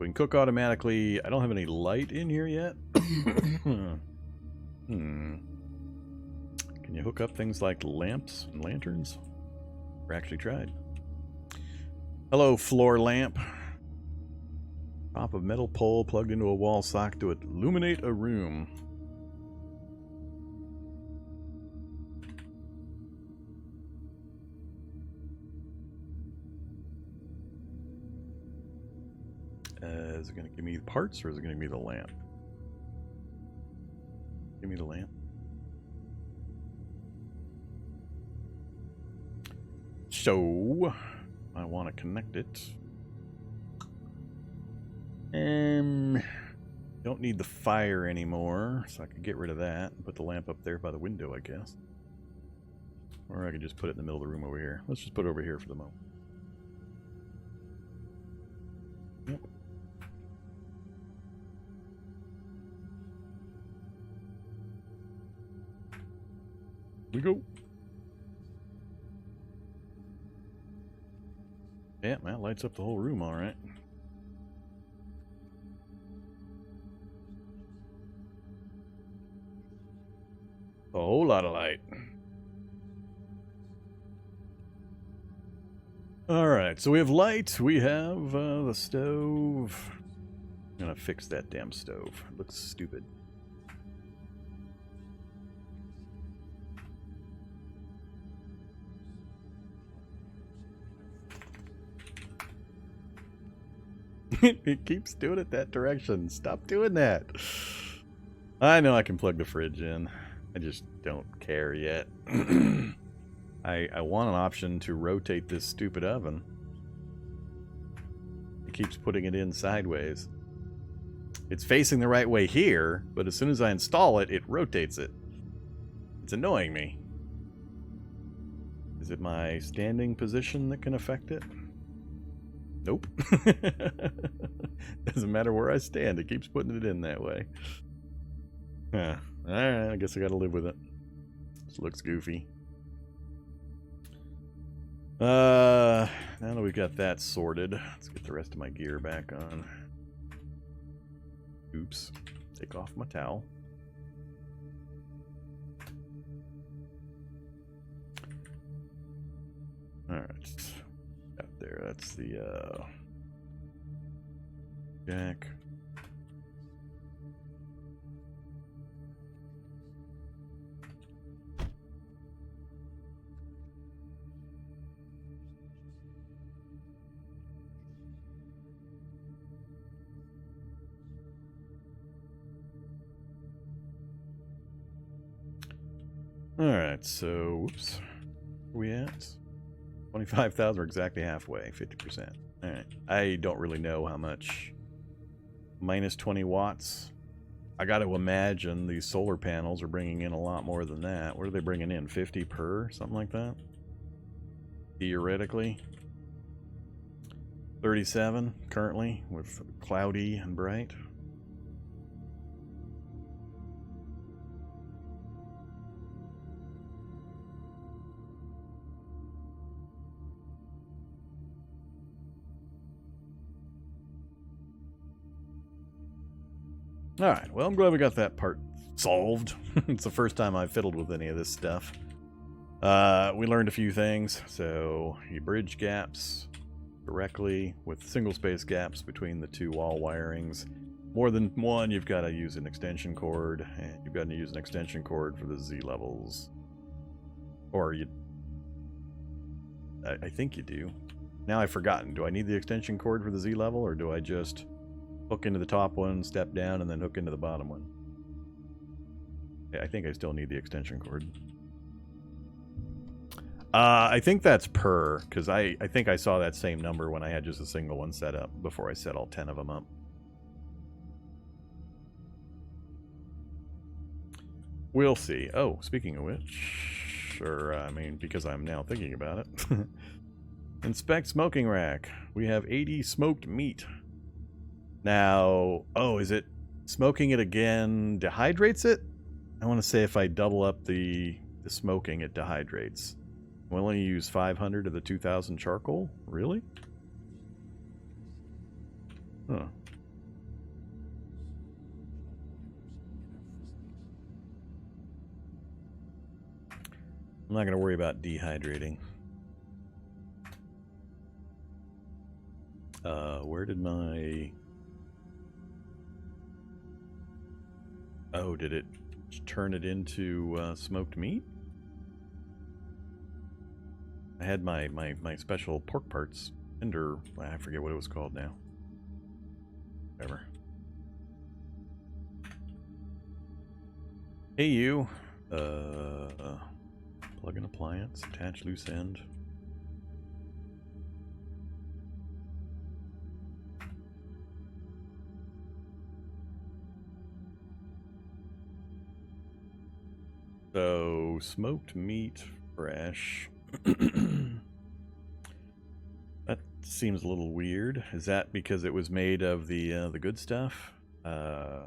We can cook automatically. I don't have any light in here yet. Can you hook up things like lamps and lanterns? Never actually tried. Hello, floor lamp. Top of metal pole plugged into a wall socket to illuminate a room. Is it going to give me the parts or is it going to give me the lamp? Give me the lamp. So, I want to connect it. Don't need the fire anymore, so I can get rid of that and put the lamp up there by the window, I guess. Or I can just put it in the middle of the room over here. Let's just put it over here for the moment. Yep. We go. Yeah, that lights up the whole room, all right. A whole lot of light. All right, so we have light. We have the stove. I'm gonna fix that damn stove. It looks stupid. It keeps doing it that direction. Stop doing that. I know I can plug the fridge in. I just don't care yet. I want an option to rotate this stupid oven. It keeps putting it in sideways. It's facing the right way here, but as soon as I install it, it rotates it. It's annoying me. Is it my standing position that can affect it? Nope. Doesn't matter where I stand, it keeps putting it in that way. Huh. Alright, I guess I gotta live with it. This looks goofy. Now that we've got that sorted, let's get the rest of my gear back on. Oops. Take off my towel. Alright. Got there, that's the jack. Alright, so whoops. Where we at? 25,000, we're exactly halfway, 50%. Alright. I don't really know how much. Minus 20 watts. I got to imagine these solar panels are bringing in a lot more than that. What are they bringing in? 50 per? Something like that? Theoretically. 37 currently with cloudy and bright. Alright, well, I'm glad we got that part solved. It's the first time I've fiddled with any of this stuff. We learned a few things. So, you bridge gaps directly with single space gaps between the two wall wirings. More than one, you've got to use an extension cord, and you've got to use an extension cord for the Z levels. Or you... I think you do. Now I've forgotten. Do I need the extension cord for the Z level, or do I just hook into the top one, step down, and then hook into the bottom one? Yeah, I think I still need the extension cord. I think that's per, because I think I saw that same number when I had just a single one set up before I set all 10 of them up. We'll see. Oh, speaking of which, or I mean, because I'm now thinking about it. Inspect smoking rack. We have 80 smoked meat. Now, oh, is it smoking it again dehydrates it? I want to say if I double up the smoking, it dehydrates. We'll only use 500 of the 2000 charcoal? Really? Huh. I'm not going to worry about dehydrating. Where did my... Oh, did it turn it into smoked meat? I had my special pork parts tender. I forget what it was called now. Whatever. Hey you. Plug in appliance, attach loose end. So, smoked meat, fresh. That seems a little weird. Is that because it was made of the good stuff? I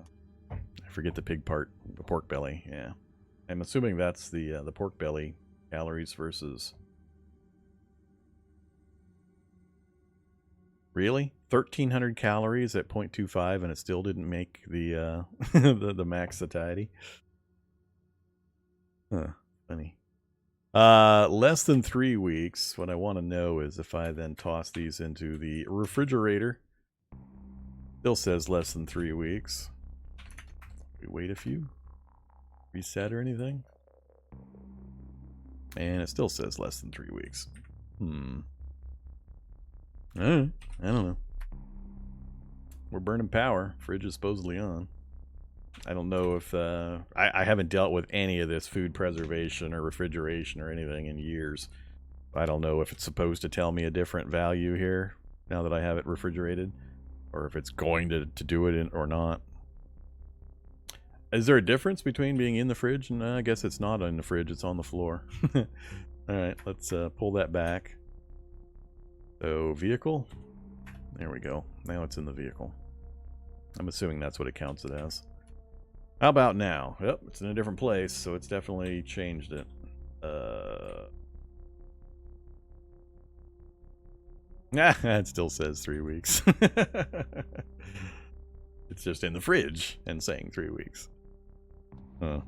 forget the pig part, the pork belly. Yeah, I'm assuming that's the pork belly calories versus. Really, 1,300 calories at 0.25, and it still didn't make the the max satiety. Huh, funny. Less than 3 weeks. What I want to know is if I then toss these into the refrigerator. Still says less than 3 weeks. We wait a few. Reset or anything. And it still says less than 3 weeks. I don't know. We're burning power. Fridge is supposedly on. I don't know if I haven't dealt with any of this food preservation or refrigeration or anything in years. I don't know if it's supposed to tell me a different value here now that I have it refrigerated, or if it's going to do it or not. Is there a difference between being in the fridge and I guess it's not in the fridge, it's on the floor. Alright, let's pull that back. So, vehicle. There we go. Now it's in the vehicle. I'm assuming that's what it counts it as. How about now? Yep, it's in a different place, so it's definitely changed it. It still says 3 weeks. It's just in the fridge and saying 3 weeks. Huh.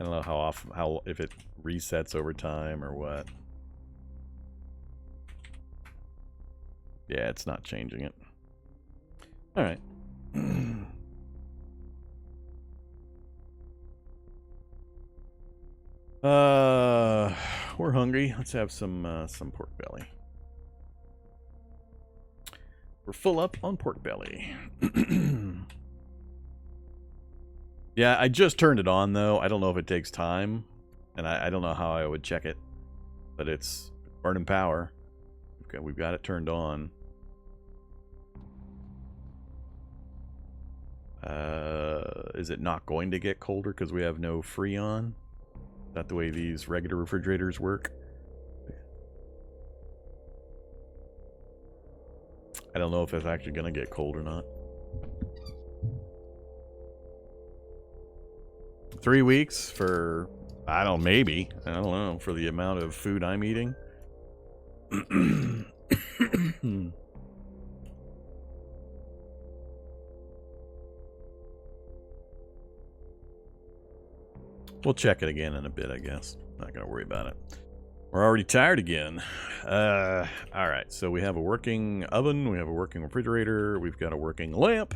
I don't know how often, if it resets over time or what. Yeah, it's not changing it. All right. We're hungry. Let's have some pork belly. We're full up on pork belly. Yeah, I just turned it on though. I don't know if it takes time, and I don't know how I would check it, but it's burning power. Okay, we've got it turned on. Is it not going to get colder because we have no Freon? Is that the way these regular refrigerators work? I don't know if it's actually going to get cold or not. 3 weeks for, I don't know, maybe. I don't know, for the amount of food I'm eating. We'll check it again in a bit, I guess. Not going to worry about it. We're already tired again. Alright, so we have a working oven, we have a working refrigerator, we've got a working lamp.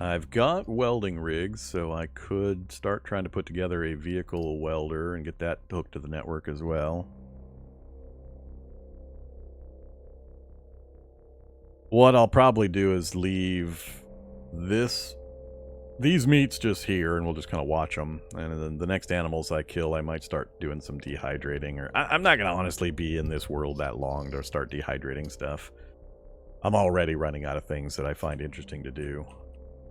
I've got welding rigs, so I could start trying to put together a vehicle welder and get that hooked to the network as well. What I'll probably do is leave these meats just here, and we'll just kind of watch them. And then the next animals I kill, I might start doing some dehydrating. Or I'm not going to honestly be in this world that long to start dehydrating stuff. I'm already running out of things that I find interesting to do.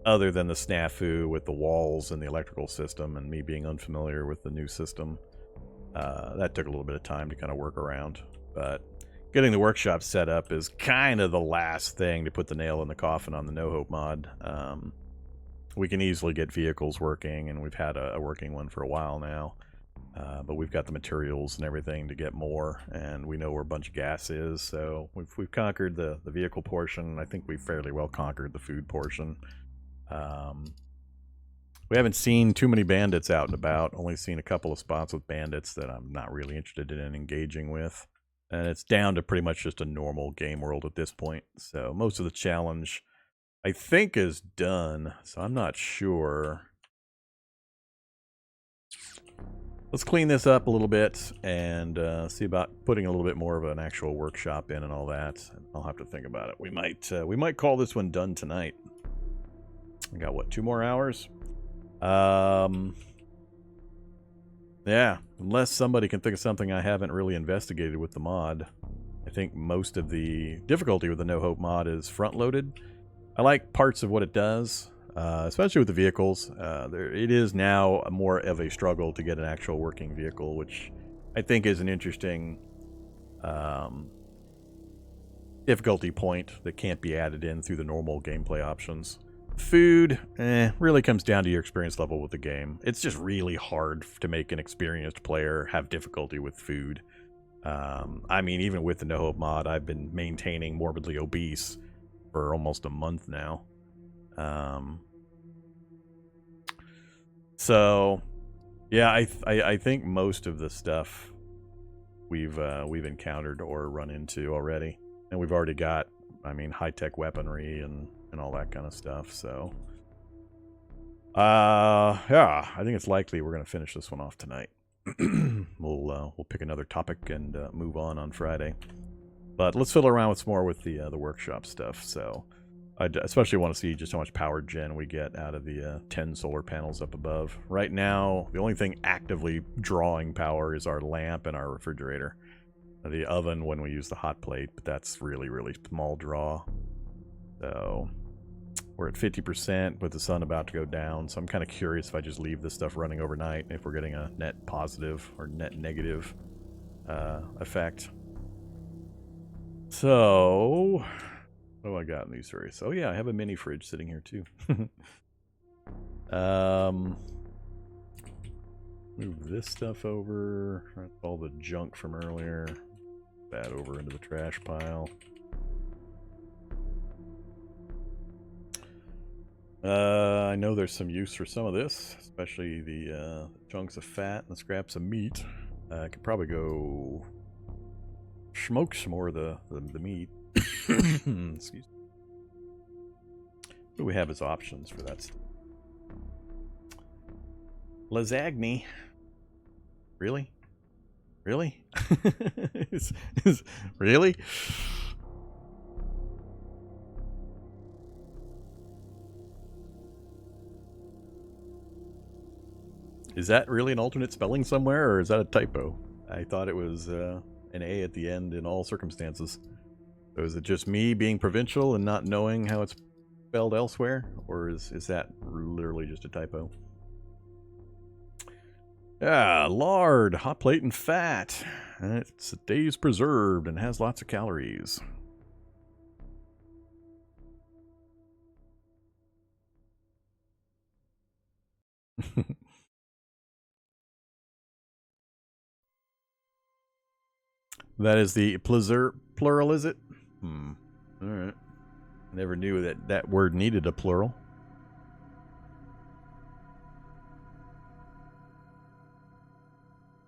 Other than the snafu with the walls and the electrical system and me being unfamiliar with the new system. That took a little bit of time to kind of work around. But getting the workshop set up is kind of the last thing to put the nail in the coffin on the No Hope mod. We can easily get vehicles working, and we've had a working one for a while now. But we've got the materials and everything to get more, and we know where a bunch of gas is, so we've conquered the vehicle portion. I think we've fairly well conquered the food portion. We haven't seen too many bandits out and about, only seen a couple of spots with bandits that I'm not really interested in engaging with. And it's down to pretty much just a normal game world at this point. So most of the challenge, I think, is done. So I'm not sure. Let's clean this up a little bit and see about putting a little bit more of an actual workshop in and all that. I'll have to think about it. We might call this one done tonight. We got, what, 2 more hours? Yeah, unless somebody can think of something I haven't really investigated with the mod. I think most of the difficulty with the No Hope mod is front-loaded. I like parts of what it does, especially with the vehicles. It is now more of a struggle to get an actual working vehicle, which I think is an interesting difficulty point that can't be added in through the normal gameplay options. Food, really comes down to your experience level with the game. It's just really hard to make an experienced player have difficulty with food. I mean, even with the No Hope mod, I've been maintaining morbidly obese for almost a month now. So, yeah, I think most of the stuff we've encountered or run into already, and we've already got, I mean, high-tech weaponry and all that kind of stuff. So, yeah, I think it's likely we're gonna finish this one off tonight. We'll pick another topic and move on Friday. But let's fiddle around with some more with the workshop stuff. So, I especially want to see just how much power gen we get out of the 10 solar panels up above. Right now, the only thing actively drawing power is our lamp and our refrigerator. The oven when we use the hot plate, but that's really, really small draw. So, we're at 50% with the sun about to go down. So I'm kind of curious if I just leave this stuff running overnight, if we're getting a net positive or net negative effect. So, what do I got in these areas? Oh yeah, I have a mini fridge sitting here too. Move this stuff over. All the junk from earlier. That over into the trash pile. I know there's some use for some of this, especially the chunks of fat and the scraps of meat. I could probably go smoke some more of the meat. Excuse me. What do we have as options for that? Lasagna. Really? Really? Really? Is that really an alternate spelling somewhere, or is that a typo? I thought it was an A at the end in all circumstances. So is it just me being provincial and not knowing how it's spelled elsewhere? Or is that literally just a typo? Yeah, lard, hot plate, and fat. And it's days preserved and has lots of calories. That is the plural, is it? Alright. Never knew that word needed a plural.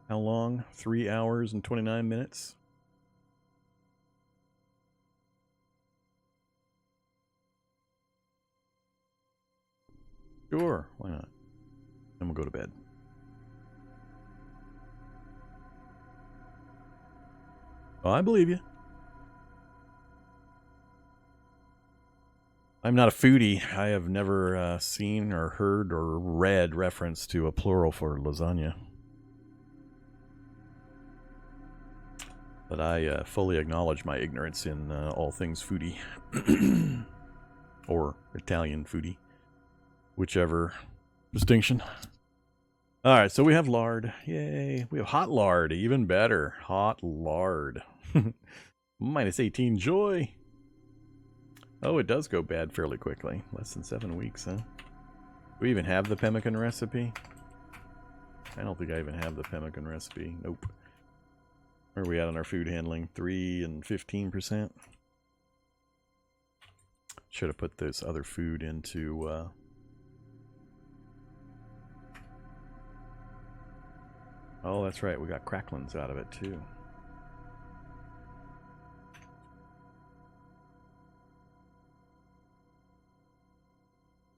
How long? 3 hours and 29 minutes? Sure, why not? Then we'll go to bed. Oh, I believe you. I'm not a foodie. I have never seen or heard or read reference to a plural for lasagna. But I fully acknowledge my ignorance in all things foodie. Or Italian foodie. Whichever distinction. Alright, so we have lard. Yay. We have hot lard. Even better. Hot lard. Minus 18 joy. Oh, it does go bad fairly quickly. Less than 7 weeks, huh? Do we even have the pemmican recipe? I don't think I even have the pemmican recipe. Nope. Where are we at on our food handling? 3 and 15%. Should have put this other food into... Oh, that's right. We got cracklins out of it, too.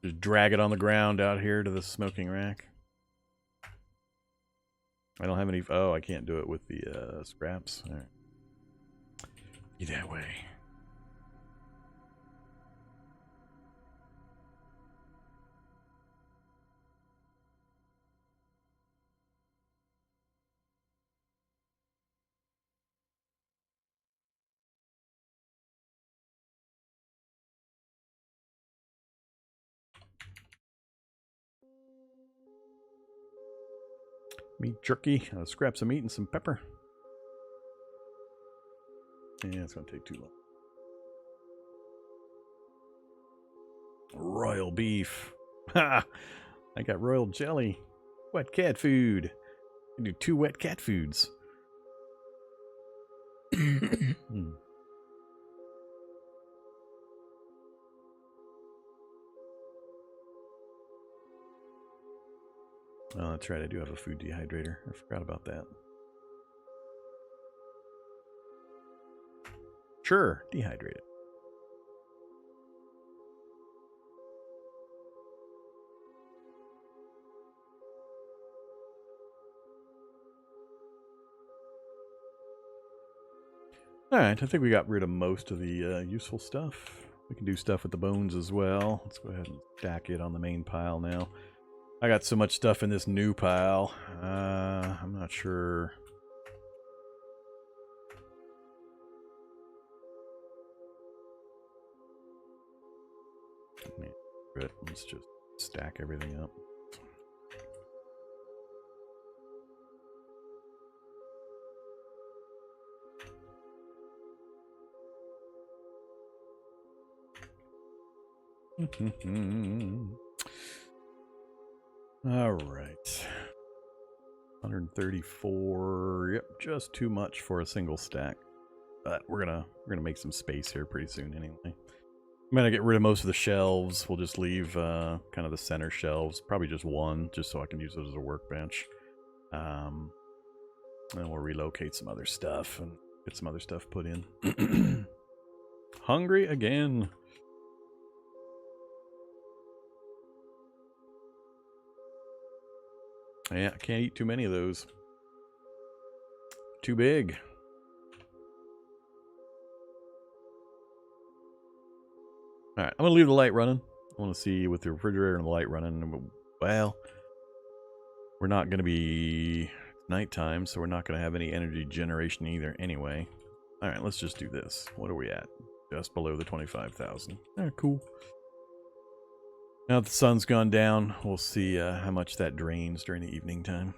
Just drag it on the ground out here to the smoking rack. I don't have any... Oh, I can't do it with the scraps. All right. Be that way. Meat jerky, scraps of meat and some pepper. Yeah, it's going to take too long. Royal beef. Ha! I got royal jelly. Wet cat food. I do 2 wet cat foods. Oh, that's right. I do have a food dehydrator. I forgot about that. Sure, dehydrate it. Alright, I think we got rid of most of the useful stuff. We can do stuff with the bones as well. Let's go ahead and stack it on the main pile now. I got so much stuff in this new pile. I'm not sure. Let's just stack everything up. All right. 134. Yep, just too much for a single stack. But we're gonna make some space here pretty soon anyway. I'm gonna get rid of most of the shelves. We'll just leave kind of the center shelves, probably just one, just so I can use it as a workbench. And we'll relocate some other stuff and get some other stuff put in. Hungry again. Yeah, I can't eat too many of those. Too big. Alright, I'm going to leave the light running. I want to see with the refrigerator and the light running. Well, we're not going to be nighttime, so we're not going to have any energy generation either anyway. Alright, let's just do this. What are we at? Just below the 25,000. Alright, cool. Now that the sun's gone down, we'll see how much that drains during the evening time.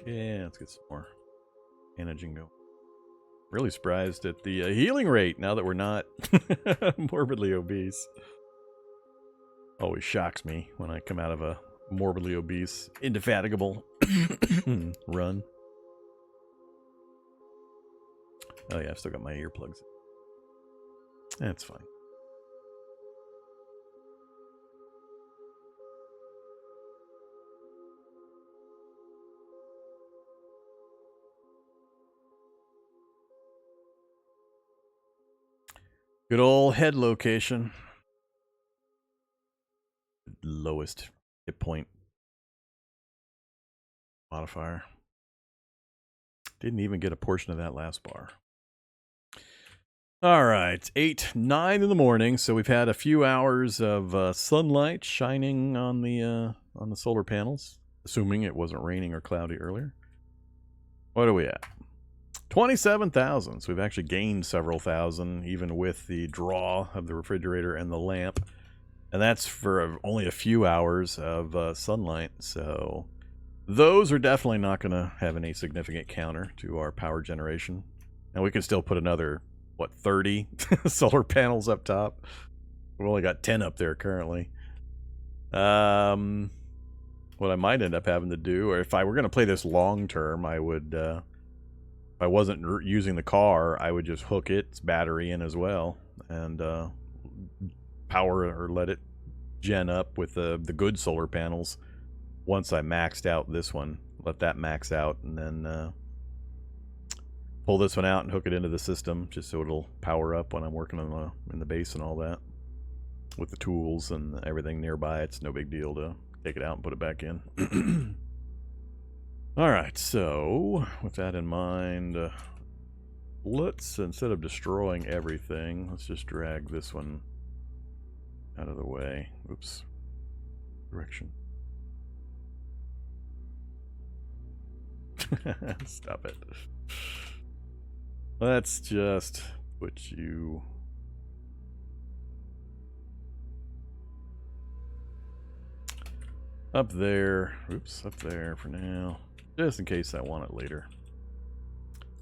Yeah, let's get some more energy going. Really surprised at the healing rate now that we're not morbidly obese. Always shocks me when I come out of a morbidly obese, indefatigable run. Oh yeah, I've still got my earplugs. That's fine. Good old head location. Lowest hit point modifier. Didn't even get a portion of that last bar. All right, 8, 9 in the morning. So we've had a few hours of sunlight shining on the solar panels, assuming it wasn't raining or cloudy earlier. What are we at? 27,000. So we've actually gained several thousand, even with the draw of the refrigerator and the lamp. And that's for only a few hours of sunlight. So those are definitely not going to have any significant counter to our power generation. And we can still put another, what, 30 solar panels up top. We've only got 10 up there currently. What I might end up having to do, or if I were going to play this long term, I would, if I wasn't using the car, I would just hook its battery in as well and power or let it gen up with the good solar panels. Once I maxed out this one, let that max out, and then pull this one out and hook it into the system just so it'll power up when I'm working on in the base and all that. With the tools and everything nearby, it's no big deal to take it out and put it back in. Alright, so with that in mind, let's, instead of destroying everything, let's just drag this one out of the way. Oops. Direction. Stop it. Let's just put you up there. Oops, up there for now. Just in case I want it later.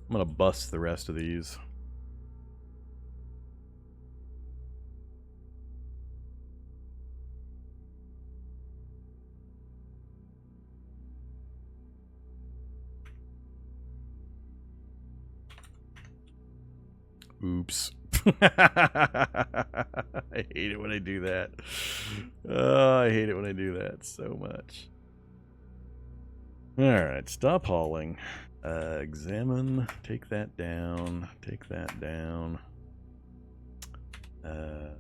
I'm gonna bust the rest of these. Oops. I hate it when I do that. Oh, I hate it when I do that so much. Alright, stop hauling. Examine. Take that down. Take that down. Yeah.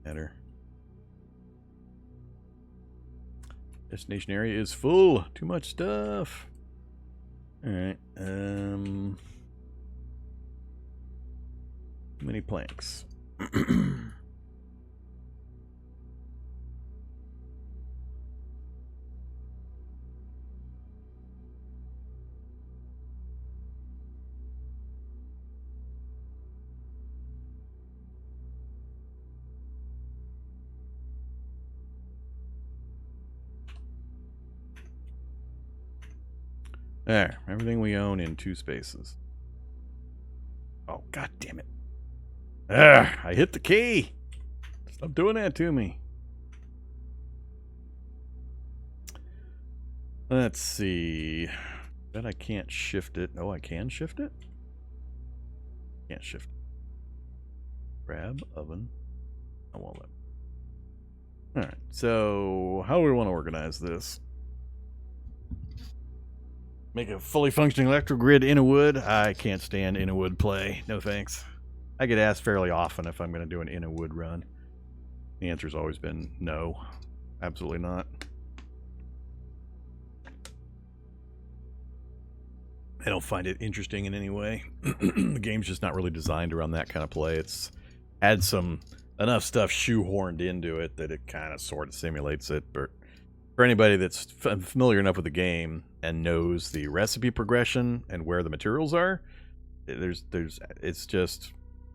Better. Destination area is full. Too much stuff. Alright. Too many planks. There, everything we own in 2 spaces. Oh, god damn it. I hit the key. Stop doing that to me. Let's see. Bet I can't shift it. Oh, I can shift it? Can't shift it. Grab, oven. I won't let. Alright, so how do we want to organize this? Make a fully functioning electrical grid in a wood. I can't stand in a wood play. No thanks. I get asked fairly often if I'm going to do an in a wood run. The answer's always been no. Absolutely not. I don't find it interesting in any way. The game's just not really designed around that kind of play. It's had enough stuff shoehorned into it that it kind of sort of simulates it, but for anybody that's familiar enough with the game and knows the recipe progression and where the materials are, it's just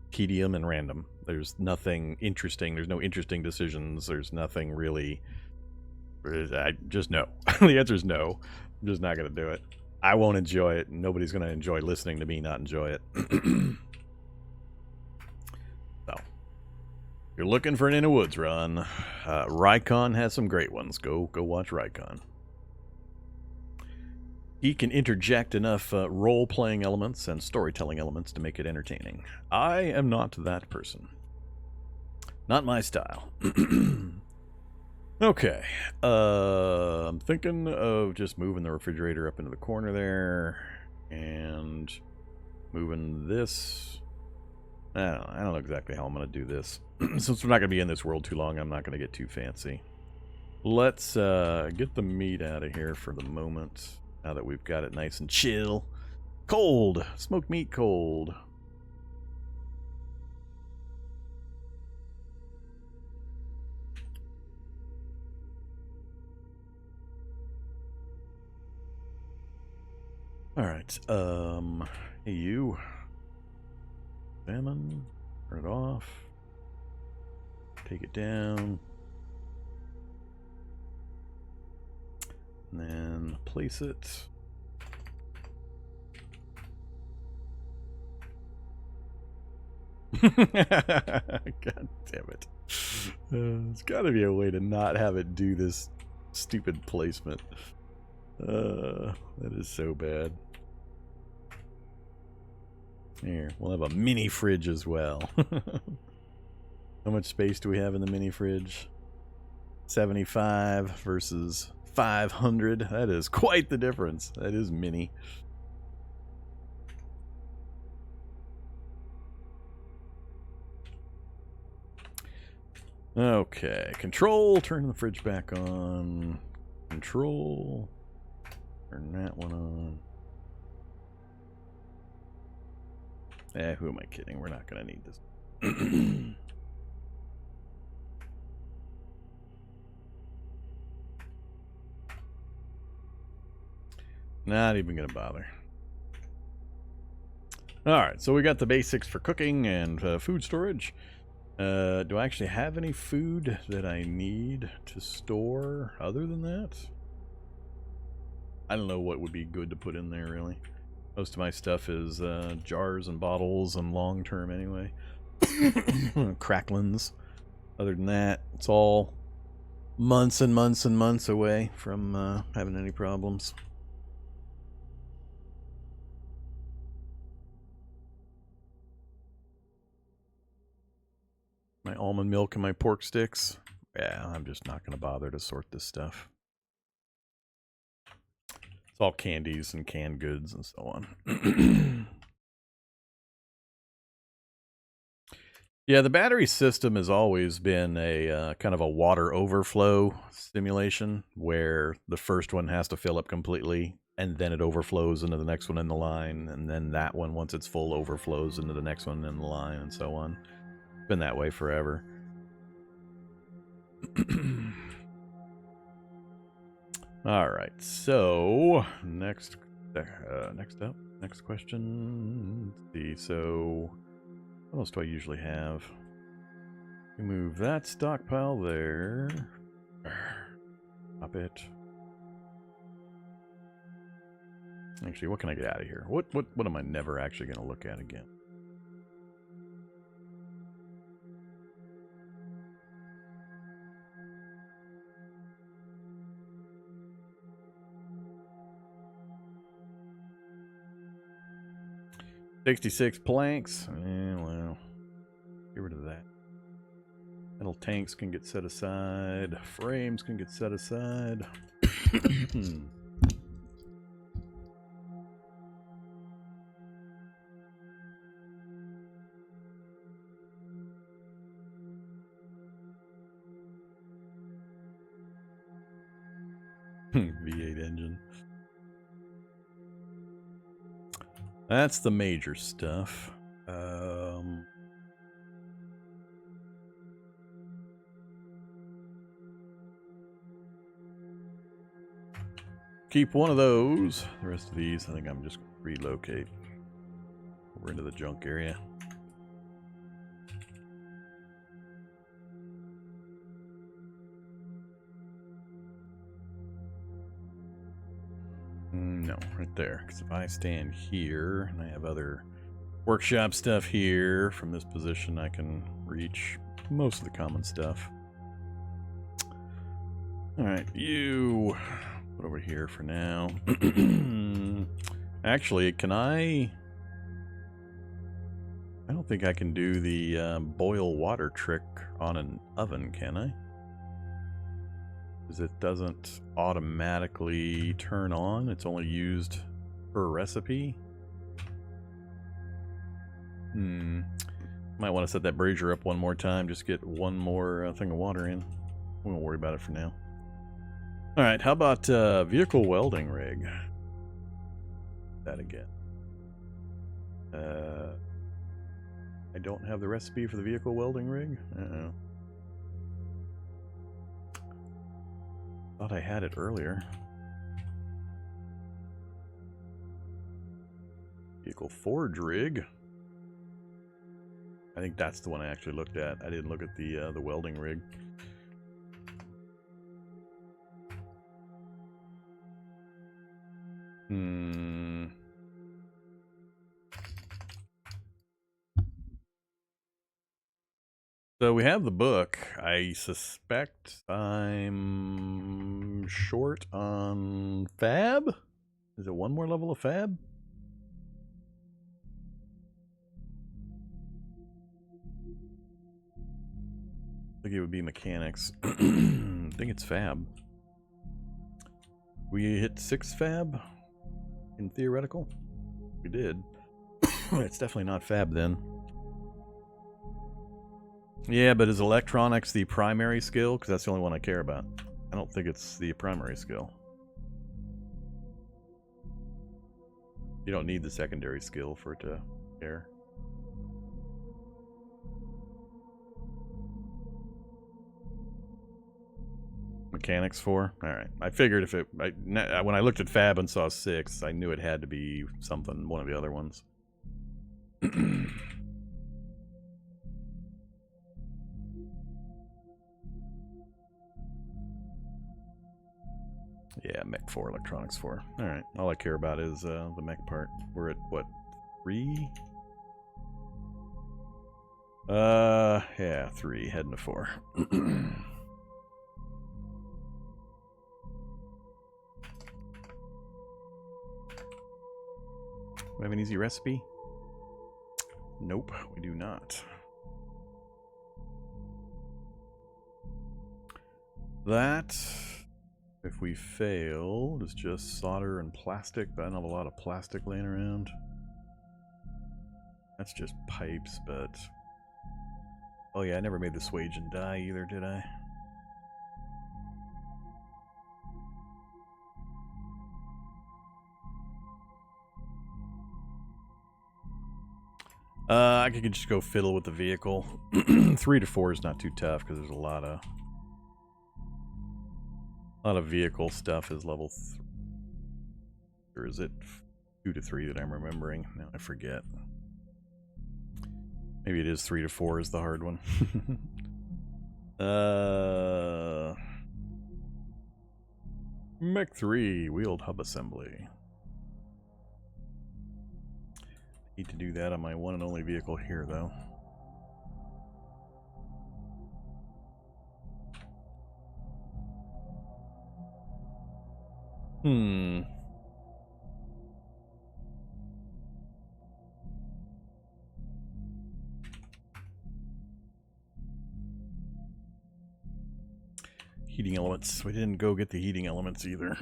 tedium and random. There's nothing interesting. There's no interesting decisions. There's nothing really. Just no. The answer is no. I'm just not going to do it. I won't enjoy it. Nobody's going to enjoy listening to me not enjoy it. So, you're looking for an In the Woods run. Rycon has some great ones. Go watch Rycon. He can interject enough role-playing elements and storytelling elements to make it entertaining. I am not that person. Not my style. Okay. I'm thinking of just moving the refrigerator up into the corner there. And moving this. I don't know exactly how I'm going to do this. Since we're not going to be in this world too long, I'm not going to get too fancy. Let's get the meat out of here for the moment. Now that we've got it nice and chill. Cold! Smoked meat cold. Alright, hey you. Salmon. Turn it off. Take it down. And then place it. God damn it. There's got to be a way to not have it do this stupid placement. That is so bad. Here, we'll have a mini fridge as well. How much space do we have in the mini fridge? 75 versus 500. That is quite the difference. That is mini. Okay, control, turn the fridge back on. Control, turn that one on. Who am I kidding? We're not going to need this. Not even going to bother. Alright, so we got the basics for cooking and food storage. Do I actually have any food that I need to store other than that? I don't know what would be good to put in there, really. Most of my stuff is jars and bottles and long-term anyway. Cracklins. Other than that, it's all months and months and months away from having any problems. My almond milk and my pork sticks. Yeah, I'm just not going to bother to sort this stuff. It's all candies and canned goods and so on. Yeah, the battery system has always been a kind of a water overflow simulation where the first one has to fill up completely and then it overflows into the next one in the line, and then that one, once it's full, overflows into the next one in the line, and so on. It's been that way forever. All right, so next question. Let's see. So what else do I usually have? We move that stockpile there. Stop it. Actually, what can I get out of here? What am I never actually going to look at again? $66 planks. Well, get rid of that. Metal tanks can get set aside. Frames can get set aside. V8 engine. That's the major stuff. Keep one of those. The rest of these, I think I'm just going to relocate over into the junk area. No, right there. Because if I stand here and I have other workshop stuff here, from this position I can reach most of the common stuff. Alright, you put over here for now. Actually, can I don't think I can do the boil water trick on an oven, can I? Because it doesn't automatically turn on. It's only used per recipe. Might want to set that brazier up one more time. Just get one more thing of water in. We won't worry about it for now. Alright, how about vehicle welding rig? That again. I don't have the recipe for the vehicle welding rig. Uh-oh. Thought I had it earlier. Vehicle forge rig. I think that's the one I actually looked at. I didn't look at the welding rig. So we have the book. I suspect I'm short on fab. Is it one more level of fab? I think it would be mechanics. I think it's fab. We hit 6 fab in theoretical. We did. It's definitely not fab then. Yeah, but is electronics the primary skill? Because that's the only one I care about. I don't think it's the primary skill. You don't need the secondary skill for it to care. Mechanics 4? Alright. I figured if it... when I looked at fab and saw 6, I knew it had to be something, one of the other ones. Yeah, mech 4, electronics 4. Alright, all I care about is the mech part. We're at, what, 3? Yeah, 3, heading to 4. We have an easy recipe? Nope, we do not. That, if we fail, is just solder and plastic, but I don't have a lot of plastic laying around. That's just pipes, but... Oh yeah, I never made the swage and die either, did I? I could just go fiddle with the vehicle. 3 to 4 is not too tough because there's a lot of vehicle stuff is level 3. Or is it 2 to 3 that I'm remembering? Now I forget. Maybe it is 3 to 4 is the hard one. Mech 3 wheeled hub assembly. Need to do that on my one and only vehicle here, though. Heating elements. We didn't go get the heating elements either.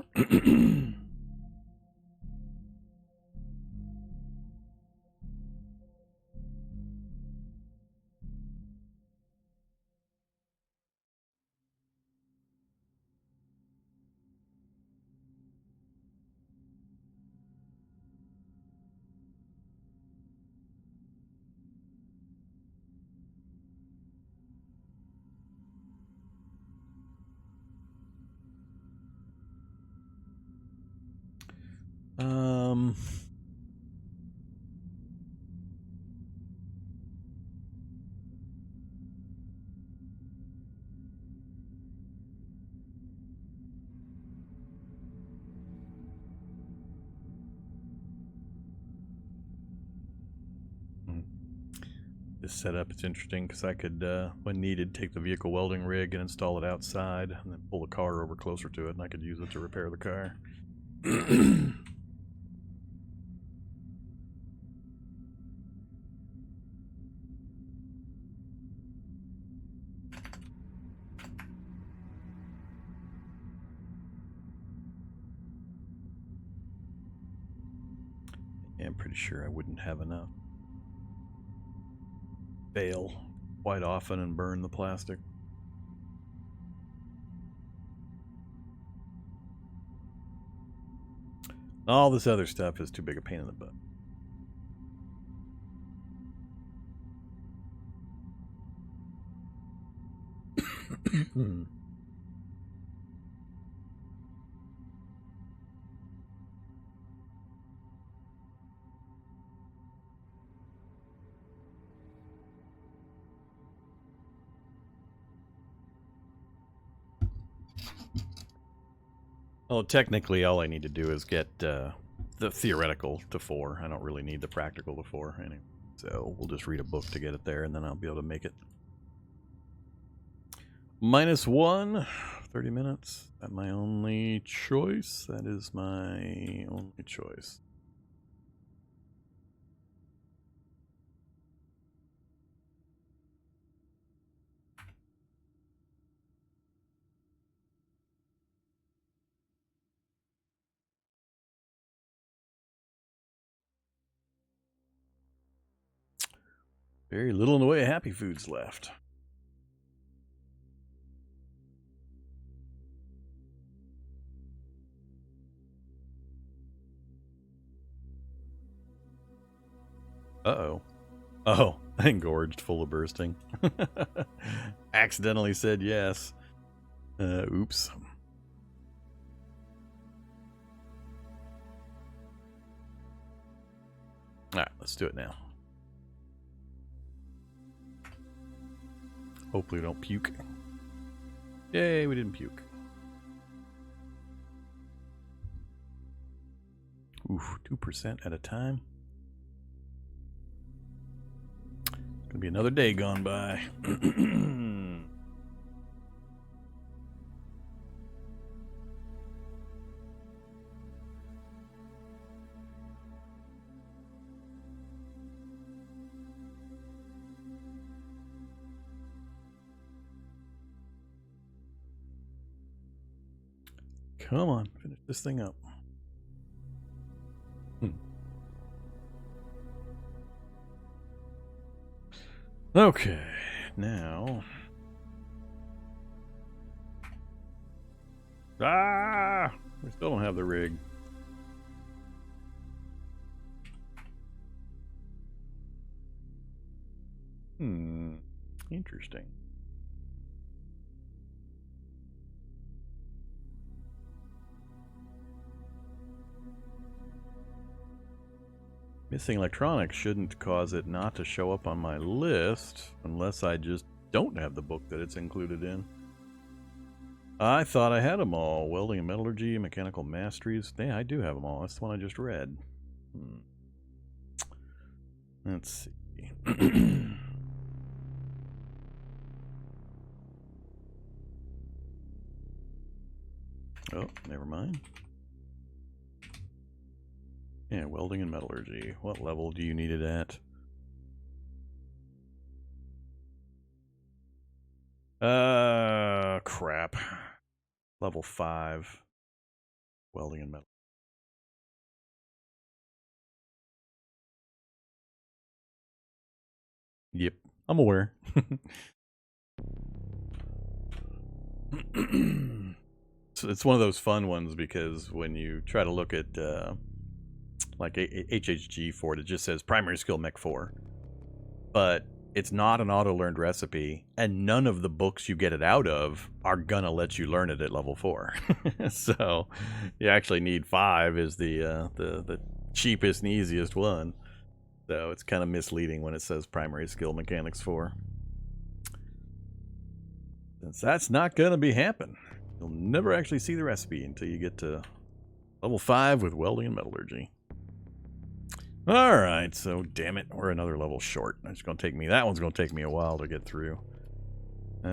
This setup is interesting because I could, when needed, take the vehicle welding rig and install it outside and then pull the car over closer to it, and I could use it to repair the car. Yeah, I'm pretty sure I wouldn't have enough. Fail quite often and burn the plastic. All this other stuff is too big a pain in the butt. Well, technically, all I need to do is get the theoretical to 4. I don't really need the practical to 4 anyway. So we'll just read a book to get it there, and then I'll be able to make it. -1, 30 minutes. That's my only choice. That is my only choice. Very little in the way of happy foods left. Uh-oh. Oh, engorged, full of bursting. Accidentally said yes. Oops. Alright, let's do it now. Hopefully we don't puke. Yay, we didn't puke. Oof, 2% at a time. Gonna be another day gone by. Come on, finish this thing up. Okay, now. Ah! We still don't have the rig. Interesting. Missing electronics shouldn't cause it not to show up on my list unless I just don't have the book that it's included in. I thought I had them all. Welding and metallurgy, mechanical masteries. Yeah, I do have them all. That's the one I just read. Let's see. Oh, never mind. Yeah, welding and metallurgy. What level do you need it at? Crap. Level 5. Welding and metal. Yep, I'm aware. So it's one of those fun ones because when you try to look at like HHG for it, it just says primary skill mech 4. But it's not an auto-learned recipe, and none of the books you get it out of are gonna let you learn it at level 4. So you actually need 5 is the cheapest and easiest one. So it's kind of misleading when it says primary skill mechanics 4. Since that's not gonna be happening. You'll never actually see the recipe until you get to level 5 with welding and metallurgy. Alright, so damn it, we're another level short. It's gonna take me, that one's gonna take me a while to get through. I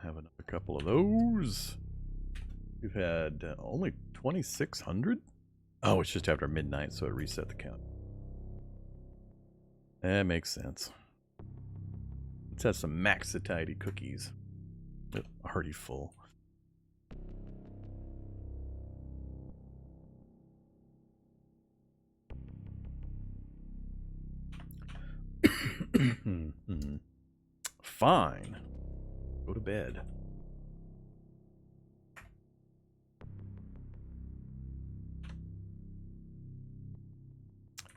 have another couple of those. We've had only 2,600? Oh, it's just after midnight, so it reset the count. That makes sense. Let's have some max satiety cookies. Already full. Fine. Go to bed.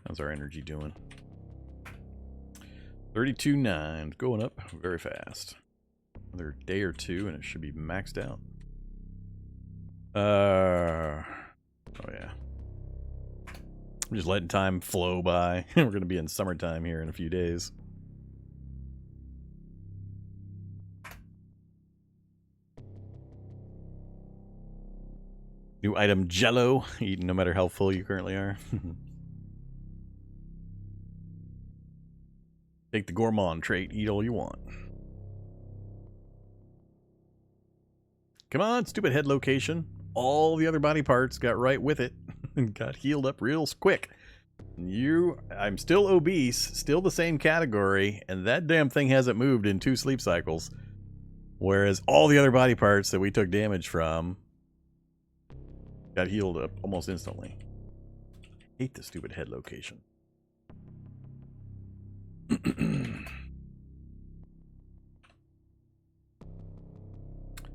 How's our energy doing? 32.9, going up very fast. Another day or two and it should be maxed out. Oh yeah. I'm just letting time flow by. We're going to be in summertime here in a few days. New item Jello. Eat no matter how full you currently are. Take the gourmand trait. Eat all you want. Come on, stupid head location. All the other body parts got right with it and got healed up real quick. I'm still obese, still the same category, and that damn thing hasn't moved in 2 sleep cycles. Whereas all the other body parts that we took damage from got healed up almost instantly. I hate the stupid head location.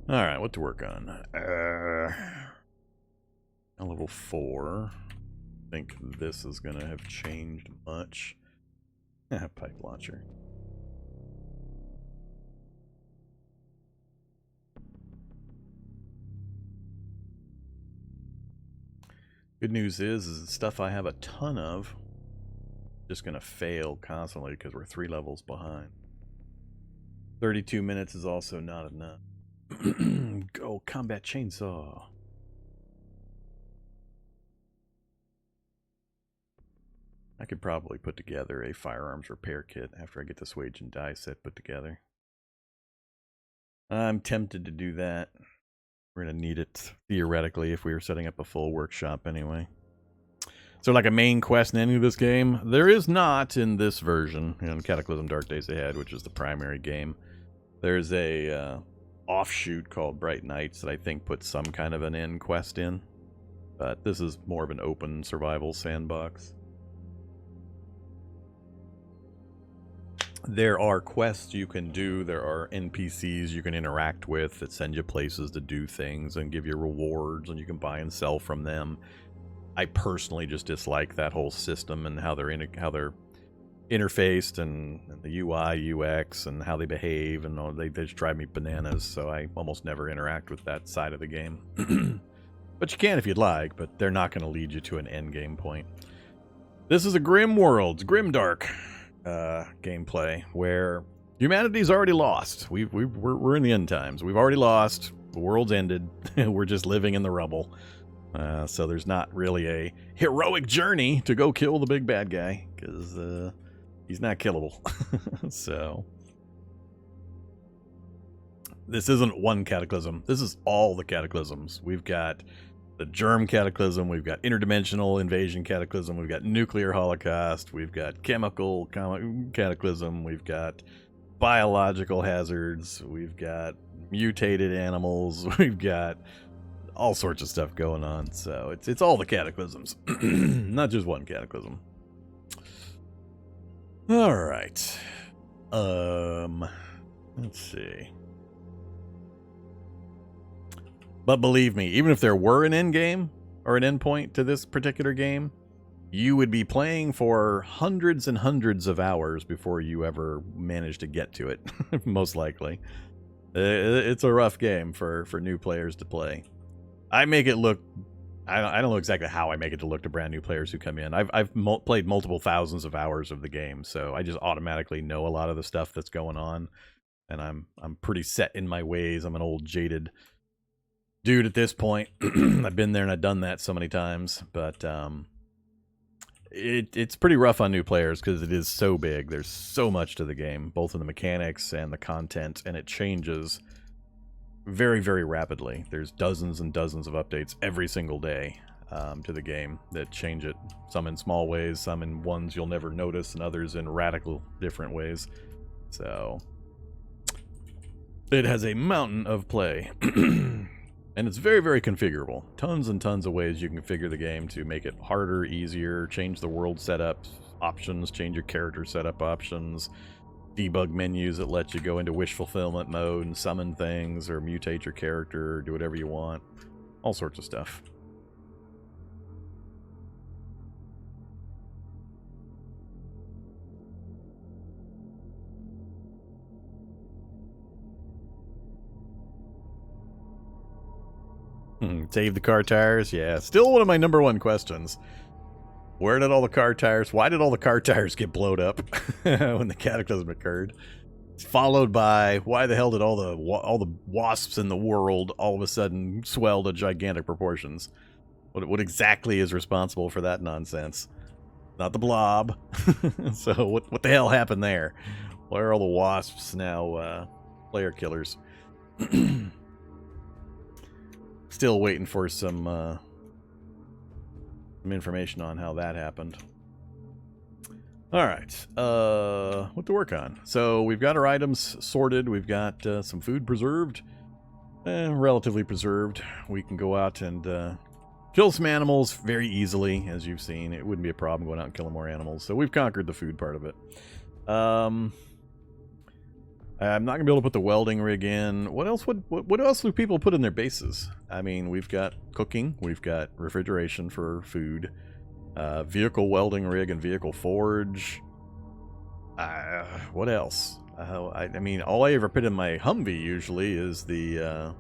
Alright, what to work on? Level 4. I think this is going to have changed much. Pipe launcher. Good news is the stuff I have a ton of just going to fail constantly because we're 3 levels behind. 32 minutes is also not enough. Go combat chainsaw. I could probably put together a firearms repair kit after I get this wage and die set put together. I'm tempted to do that. We're going to need it theoretically if we were setting up a full workshop anyway. So like a main quest in any of this game? There is not in this version, in Cataclysm Dark Days Ahead, which is the primary game. There's a offshoot called Bright Nights that I think puts some kind of an end quest in. But this is more of an open survival sandbox. There are quests you can do, there are NPCs you can interact with that send you places to do things and give you rewards, and you can buy and sell from them. I personally just dislike that whole system and how they're interfaced and the UI, UX, and how they behave, and all, they just drive me bananas, so I almost never interact with that side of the game. But you can if you'd like, but they're not going to lead you to an end game point. This is a grim world, grimdark gameplay where humanity's already lost. We're in the end times. We've already lost. The world's ended. We're just living in the rubble. So there's not really a heroic journey to go kill the big bad guy because he's not killable. So this isn't one cataclysm. This is all the cataclysms. We've got the germ cataclysm, we've got interdimensional invasion cataclysm, we've got nuclear holocaust, we've got chemical cataclysm, we've got biological hazards, we've got mutated animals, we've got all sorts of stuff going on. So it's all the cataclysms, not just one cataclysm. All right. Let's see. But believe me, even if there were an end game or an end point to this particular game, you would be playing for hundreds and hundreds of hours before you ever manage to get to it, most likely. It's a rough game for new players to play. I make it look... I don't know exactly how I make it to look to brand new players who come in. I've played multiple thousands of hours of the game, so I just automatically know a lot of the stuff that's going on, and I'm pretty set in my ways. I'm an old jaded dude at this point. I've been there and I've done that so many times, but it's pretty rough on new players because it is so big. There's so much to the game, both in the mechanics and the content, and it changes very, very rapidly. There's dozens and dozens of updates every single day to the game that change it. Some in small ways, some in ones you'll never notice, and others in radical different ways. So it has a mountain of play. And it's very, very configurable. Tons and tons of ways you can configure the game to make it harder, easier, change the world setup options, change your character setup options, debug menus that let you go into wish fulfillment mode and summon things or mutate your character or do whatever you want. All sorts of stuff. Save the car tires? Yeah, still one of my #1 questions. Where did all the car tires... Why did all the car tires get blowed up when the cataclysm occurred? Followed by, why the hell did all the wasps in the world all of a sudden swell to gigantic proportions? What exactly is responsible for that nonsense? Not the blob. So what the hell happened there? Why are all the wasps now player killers? Still waiting for some information on how that happened. All right, what to work on? So we've got our items sorted. We've got some food preserved, relatively preserved. We can go out and kill some animals very easily, as you've seen. It wouldn't be a problem going out and killing more animals. So we've conquered the food part of it. I'm not gonna be able to put the welding rig in. What else what else do people put in their bases? I mean, we've got cooking, we've got refrigeration for food, vehicle welding rig and vehicle forge. What else? I mean, all I ever put in my Humvee usually is the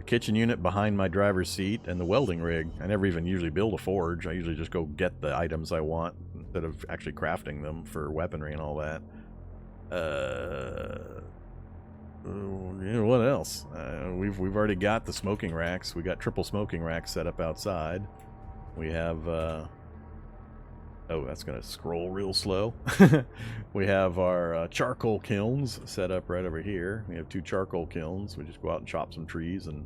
kitchen unit behind my driver's seat and the welding rig. I never even usually build a forge. I usually just go get the items I want instead of actually crafting them for weaponry and all that. What else? We've already got the smoking racks. We got triple smoking racks set up outside. We have oh, that's gonna scroll real slow. We have our charcoal kilns set up right over here. We have 2 charcoal kilns. We just go out and chop some trees and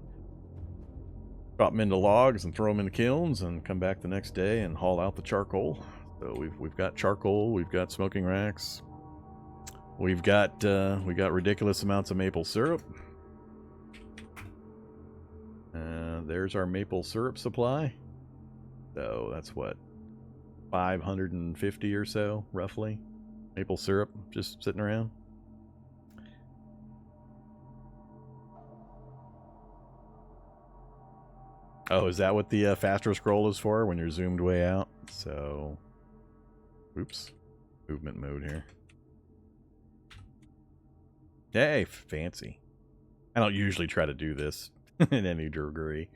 chop them into logs and throw them in the kilns and come back the next day and haul out the charcoal. So we've got charcoal. We've got smoking racks. We got ridiculous amounts of maple syrup. There's our maple syrup supply. So that's what, 550 or so, roughly, maple syrup just sitting around. Oh, is that what the faster scroll is for when you're zoomed way out? So, oops, movement mode here. Hey, fancy. I don't usually try to do this in any degree.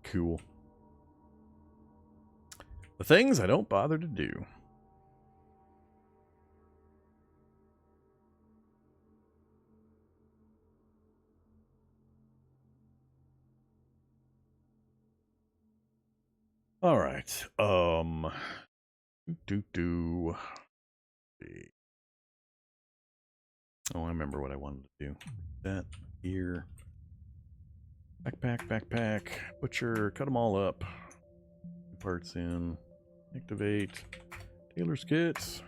Cool. The things I don't bother to do. All right. See. Oh, I remember what I wanted to do. That here. Backpack. Butcher. Cut them all up. Parts in. Activate. Tailor's kits.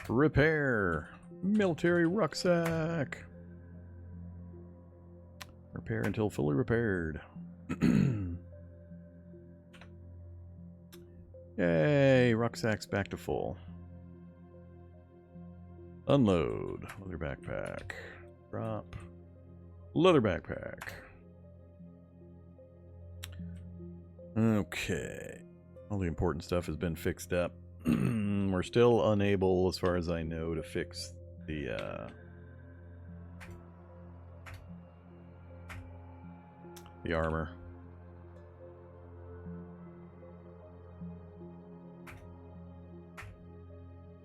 Repair. Military rucksack. Repair until fully repaired. Yay, rucksack's back to full. Unload. Leather backpack. Drop. Leather backpack. Okay. All the important stuff has been fixed up. We're still unable, as far as I know, to fix the armor.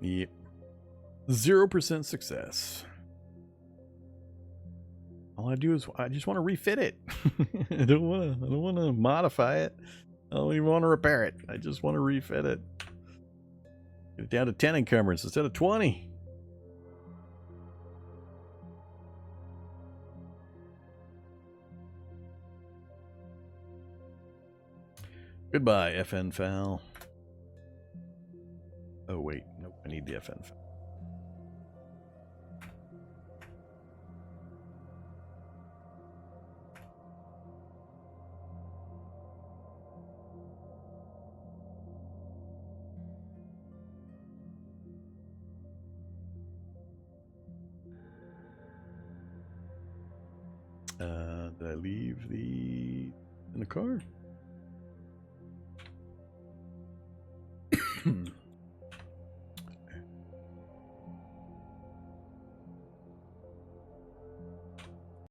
Yep. 0% success. All I do is I just want to refit it. I don't want to modify it. I don't even want to repair it. I just want to refit it. Get it down to 10 encumbrance instead of 20. Goodbye, FN foul. Oh wait, nope, I need the FN foul. Did I leave in the car?